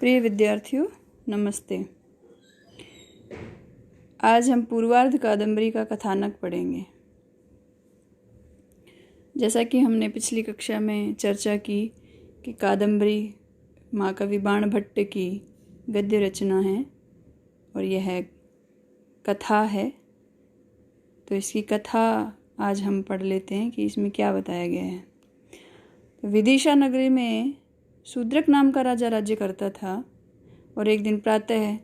प्रिय विद्यार्थियों, नमस्ते। आज हम पूर्वार्ध कादंबरी का कथानक पढ़ेंगे। जैसा कि हमने पिछली कक्षा में चर्चा की कि कादंबरी महाकवि बाणभट्ट की गद्य रचना है और यह कथा है, तो इसकी कथा आज हम पढ़ लेते हैं कि इसमें क्या बताया गया है। तो विदिशा नगरी में शूद्रक नाम का राजा राज्य करता था और एक दिन प्रातः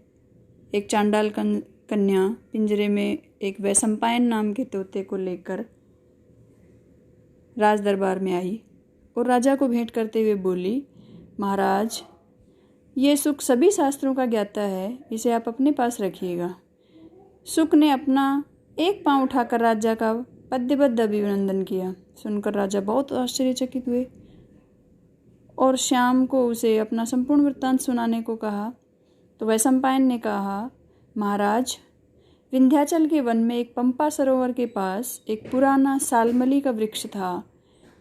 एक चांडाल कन्या पिंजरे में एक वैशंपायन नाम के तोते को लेकर राज दरबार में आई और राजा को भेंट करते हुए बोली, महाराज, ये सुख सभी शास्त्रों का ज्ञाता है, इसे आप अपने पास रखिएगा। सुख ने अपना एक पांव उठाकर राजा का पद्यबद्ध अभिनंदन किया। सुनकर राजा बहुत आश्चर्यचकित हुए और श्याम को उसे अपना संपूर्ण वृत्तांत सुनाने को कहा। तो वैशंपायन ने कहा, महाराज, विंध्याचल के वन में एक पंपा सरोवर के पास एक पुराना सालमली का वृक्ष था।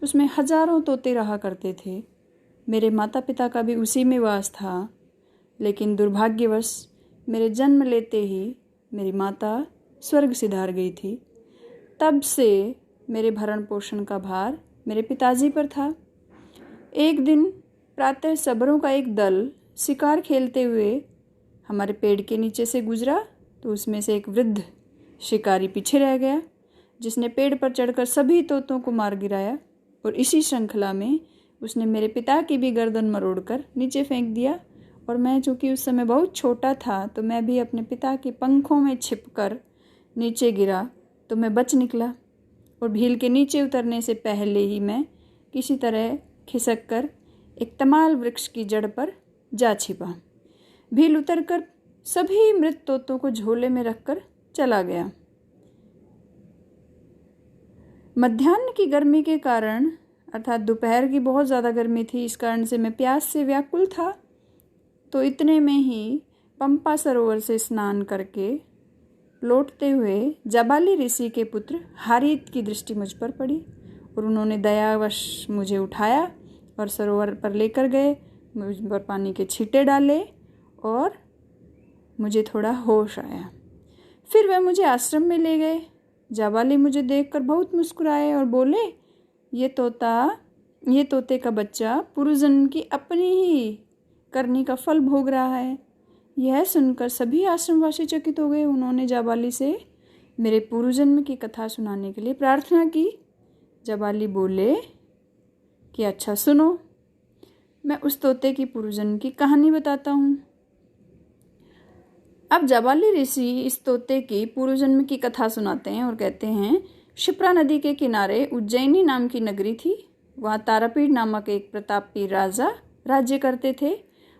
उसमें हजारों तोते रहा करते थे। मेरे माता पिता का भी उसी में वास था, लेकिन दुर्भाग्यवश मेरे जन्म लेते ही मेरी माता स्वर्ग सिधार गई थी। तब से मेरे भरण पोषण का भार मेरे पिताजी पर था। एक दिन प्रातः सबरों का एक दल शिकार खेलते हुए हमारे पेड़ के नीचे से गुजरा, तो उसमें से एक वृद्ध शिकारी पीछे रह गया, जिसने पेड़ पर चढ़कर सभी तोतों को मार गिराया और इसी श्रृंखला में उसने मेरे पिता की भी गर्दन मरोड़कर नीचे फेंक दिया। और मैं चूँकि उस समय बहुत छोटा था, तो मैं भी अपने पिता के पंखों में छिपकर नीचे गिरा, तो मैं बच निकला और भील के नीचे उतरने से पहले ही मैं किसी तरह खिसक कर एक तमाल वृक्ष की जड़ पर जा छिपा। भील उतरकर सभी मृत तोतों को झोले में रखकर चला गया। मध्याह्न की गर्मी के कारण, अर्थात दोपहर की बहुत ज़्यादा गर्मी थी, इस कारण से मैं प्यास से व्याकुल था। तो इतने में ही पंपा सरोवर से स्नान करके लौटते हुए जाबाली ऋषि के पुत्र हारीत की दृष्टि मुझ पर पड़ी और उन्होंने दयावश मुझे उठाया और सरोवर पर लेकर गए, मुझ पर पानी के छींटे डाले और मुझे थोड़ा होश आया। फिर वह मुझे आश्रम में ले गए। जाबाली मुझे देखकर बहुत मुस्कुराए और बोले, ये तोते का बच्चा पूर्वजन्म की अपनी ही करनी का फल भोग रहा है। यह सुनकर सभी आश्रमवासी चकित हो गए। उन्होंने जाबाली से मेरे पूर्वजन्म की कथा सुनाने के लिए प्रार्थना की। जाबाली बोले कि अच्छा सुनो, मैं उस तोते की पूर्वजन्म की कहानी बताता हूँ। अब जाबाली ऋषि इस तोते की पूर्वजन्म की कथा सुनाते हैं और कहते हैं, क्षिप्रा नदी के किनारे उज्जैनी नाम की नगरी थी। वहाँ तारापीठ नामक एक प्रतापी राजा राज्य करते थे।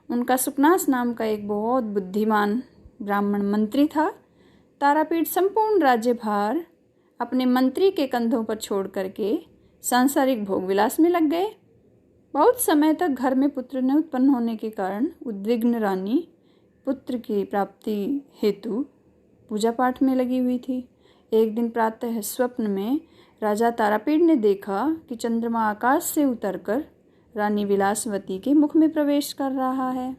उनका सुकनास नाम का एक बहुत बुद्धिमान ब्राह्मण मंत्री था। तारापीठ संपूर्ण राज्यभार अपने मंत्री के कंधों पर छोड़ करके सांसारिक भोग विलास में लग गए। बहुत समय तक घर में पुत्र न उत्पन्न होने के कारण उद्विग्न रानी पुत्र की प्राप्ति हेतु पूजा पाठ में लगी हुई थी। एक दिन प्रातः स्वप्न में राजा तारापीठ ने देखा कि चंद्रमा आकाश से उतरकर रानी विलासवती के मुख में प्रवेश कर रहा है।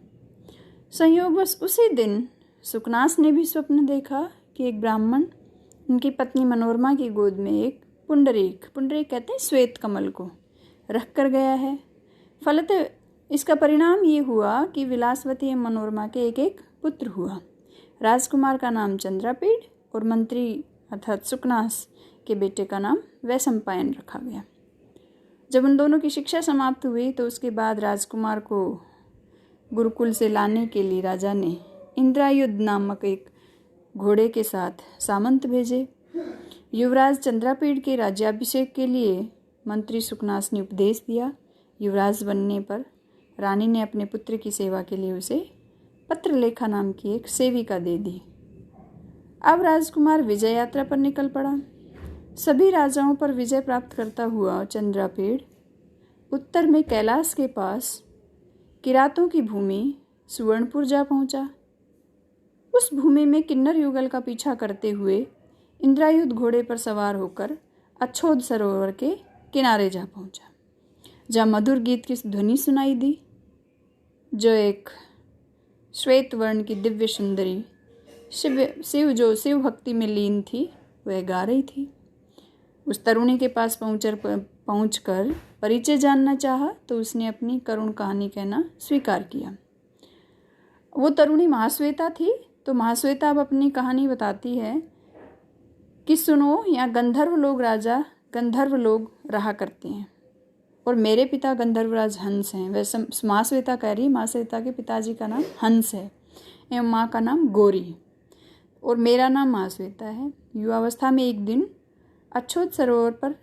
संयोगवश उसी दिन सुकनास ने भी स्वप्न देखा कि एक ब्राह्मण उनकी पत्नी मनोरमा की गोद में एक पुंडरीक कहते हैं श्वेत कमल को रख कर गया है। फलतः इसका परिणाम ये हुआ कि विलासवती एवं मनोरमा के एक एक पुत्र हुआ। राजकुमार का नाम चंद्रापीठ और मंत्री अर्थात सुकनास के बेटे का नाम वैशंपायन रखा गया। जब उन दोनों की शिक्षा समाप्त हुई, तो उसके बाद राजकुमार को गुरुकुल से लाने के लिए राजा ने इंद्रायुध नामक एक घोड़े के साथ सामंत भेजे। युवराज चंद्रापीठ के राज्याभिषेक के लिए मंत्री सुकनास ने उपदेश दिया। युवराज बनने पर रानी ने अपने पुत्र की सेवा के लिए उसे पत्रलेखा नाम की एक सेविका दे दी। अब राजकुमार विजय यात्रा पर निकल पड़ा। सभी राजाओं पर विजय प्राप्त करता हुआ चंद्रापीठ उत्तर में कैलाश के पास किरातों की भूमि सुवर्णपुर जा पहुंचा। उस भूमि में किन्नर युगल का पीछा करते हुए इंद्रायुध घोड़े पर सवार होकर अच्छोद सरोवर के किनारे जा पहुंचा, जहाँ मधुर गीत की ध्वनि सुनाई दी, जो एक श्वेत वर्ण की दिव्य सुंदरी शिव जो शिव भक्ति में लीन थी वह गा रही थी। उस तरुणी के पास पहुंचकर परिचय जानना चाहा तो उसने अपनी करुण कहानी कहना स्वीकार किया। वो तरुणी महाश्वेता थी। तो महाश्वेता अब अपनी कहानी बताती है कि सुनो, यहाँ गंधर्व लोग रहा करते हैं और मेरे पिता गंधर्वराज हंस हैं। वैसे महाश्वेता कह रही, महाश्वेता के पिताजी का नाम हंस है एवं माँ का नाम गौरी और मेरा नाम महाश्वेता है। युवावस्था में एक दिन अछोत सरोवर पर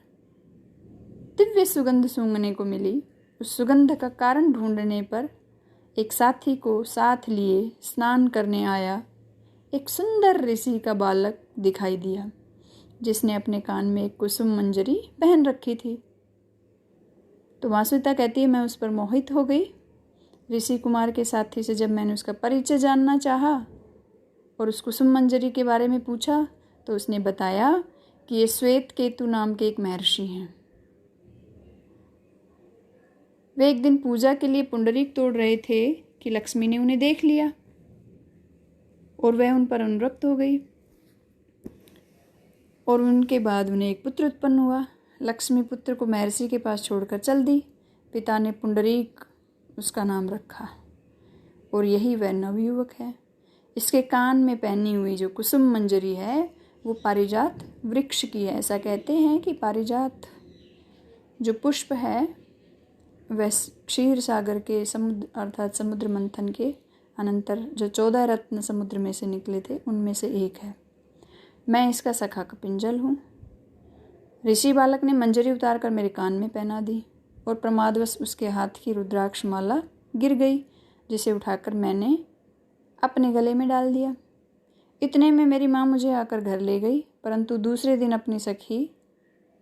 दिव्य सुगंध सूंघने को मिली। उस सुगंध का कारण ढूंढने पर एक साथी को साथ लिए स्नान करने आया एक सुंदर ऋषि का बालक दिखाई दिया, जिसने अपने कान में एक कुसुम मंजरी पहन रखी थी। तो महाश्वेता कहती है, मैं उस पर मोहित हो गई। ऋषि कुमार के साथी से जब मैंने उसका परिचय जानना चाहा और उस कुसुम मंजरी के बारे में पूछा तो उसने बताया कि ये श्वेत केतु नाम के एक महर्षि हैं। वे एक दिन पूजा के लिए पुंडरीक तोड़ रहे थे कि लक्ष्मी ने उन्हें देख लिया और वह उन पर अनुरक्त हो गई और उनके बाद उन्हें एक पुत्र उत्पन्न हुआ। लक्ष्मी पुत्र को महर्षि के पास छोड़कर चल दी। पिता ने पुंडरीक उसका नाम रखा और यही वह नवयुवक है। इसके कान में पहनी हुई जो कुसुम मंजरी है वो पारिजात वृक्ष की है। ऐसा कहते हैं कि पारिजात जो पुष्प है वह क्षीर सागर के समुद्र अर्थात समुद्र मंथन के अनंतर जो 14 रत्न समुद्र में से निकले थे उनमें से एक है। मैं इसका सखा कपिंजल हूँ। ऋषि बालक ने मंजरी उतार कर मेरे कान में पहना दी और प्रमादवश उसके हाथ की रुद्राक्ष माला गिर गई, जिसे उठाकर मैंने अपने गले में डाल दिया। इतने में मेरी माँ मुझे आकर घर ले गई, परंतु दूसरे दिन अपनी सखी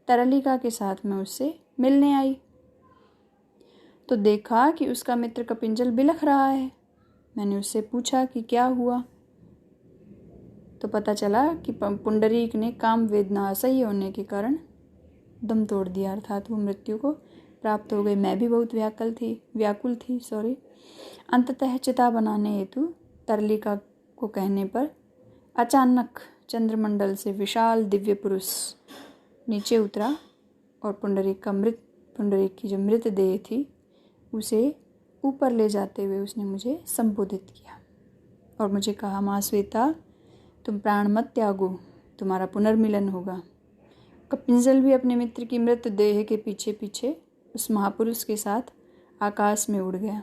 तरलिका के साथ मैं उससे मिलने आई तो देखा कि उसका मित्र कपिंजल बिलख रहा है। मैंने उससे पूछा कि क्या हुआ तो पता चला कि पुंडरीक ने काम वेदना असह्य होने के कारण दम तोड़ दिया, अर्थात वो मृत्यु को प्राप्त हो गई। मैं भी बहुत व्याकुल थी। अंततः चिता बनाने हेतु तरलिका को कहने पर अचानक चंद्रमंडल से विशाल दिव्य पुरुष नीचे उतरा और पुंडरीक की जो मृतदेह थी उसे ऊपर ले जाते हुए उसने मुझे संबोधित किया और मुझे कहा, महाश्वेता, तुम प्राण मत त्यागो, तुम्हारा पुनर्मिलन होगा। कपिंजल भी अपने मित्र की मृतदेह के पीछे पीछे उस महापुरुष के साथ आकाश में उड़ गया।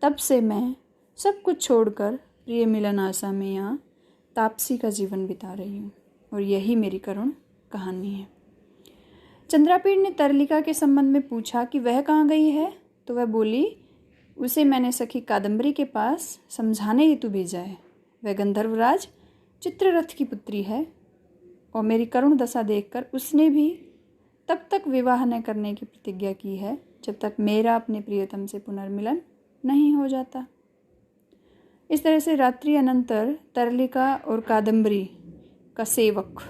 तब से मैं सब कुछ छोड़कर प्रिय मिलन आशा में यहाँ तापसी का जीवन बिता रही हूँ और यही मेरी करुण कहानी है। चंद्रापीड़ ने तरलिका के संबंध में पूछा कि वह कहाँ गई है तो वह बोली, उसे मैंने सखी कादम्बरी के पास समझाने हेतु भेजा है। वह गंधर्वराज चित्ररथ की पुत्री है और मेरी करुण दशा देखकर उसने भी तब तक विवाह न करने की प्रतिज्ञा की है जब तक मेरा अपने प्रियतम से पुनर्मिलन नहीं हो जाता। इस तरह से रात्रि अनंतर तरलिका और कादम्बरी का सेवक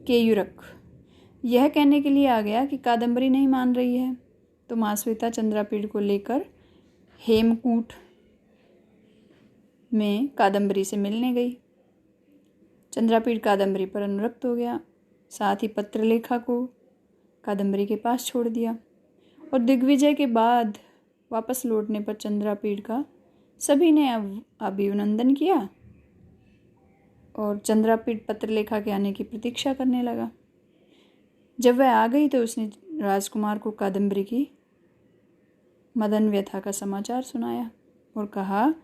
केयूरक यह कहने के लिए आ गया कि कादम्बरी नहीं मान रही है तो महाश्वेता चंद्रापीड़ को लेकर हेमकूट में कादम्बरी से मिलने गई। चंद्रापीड़ कादम्बरी पर अनुरक्त हो गया, साथ ही पत्रलेखा को कादम्बरी के पास छोड़ दिया और दिग्विजय के बाद वापस लौटने पर चंद्रापीड़ का सभी ने अभिनंदन किया और चंद्रापीड़ पत्रलेखा के आने की प्रतीक्षा करने लगा। जब वह आ गई तो उसने राजकुमार को कादम्बरी की मदन व्यथा का समाचार सुनाया और कहा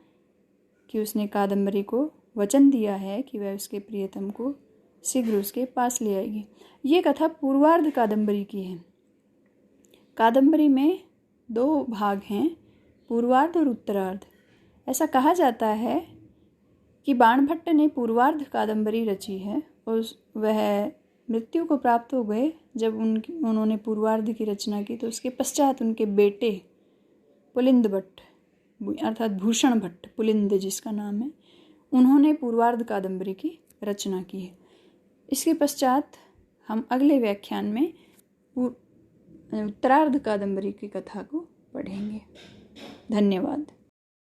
कि उसने कादम्बरी को वचन दिया है कि वह उसके प्रियतम को शीघ्र उसके पास ले आएगी। ये कथा पूर्वार्ध कादम्बरी की है। कादम्बरी में 2 भाग हैं, पूर्वार्ध और उत्तरार्ध। ऐसा कहा जाता है कि बाणभट्ट ने पूर्वार्ध कादम्बरी रची है और वह मृत्यु को प्राप्त हो गए जब उन्होंने पूर्वार्ध की रचना की तो उसके पश्चात उनके बेटे पुलिंद भट्ट अर्थात भूषण भट्ट, पुलिंद जिसका नाम है, उन्होंने पूर्वार्ध कादम्बरी की रचना की है। इसके पश्चात हम अगले व्याख्यान में उत्तरार्ध कादम्बरी की कथा को पढ़ेंगे। धन्यवाद।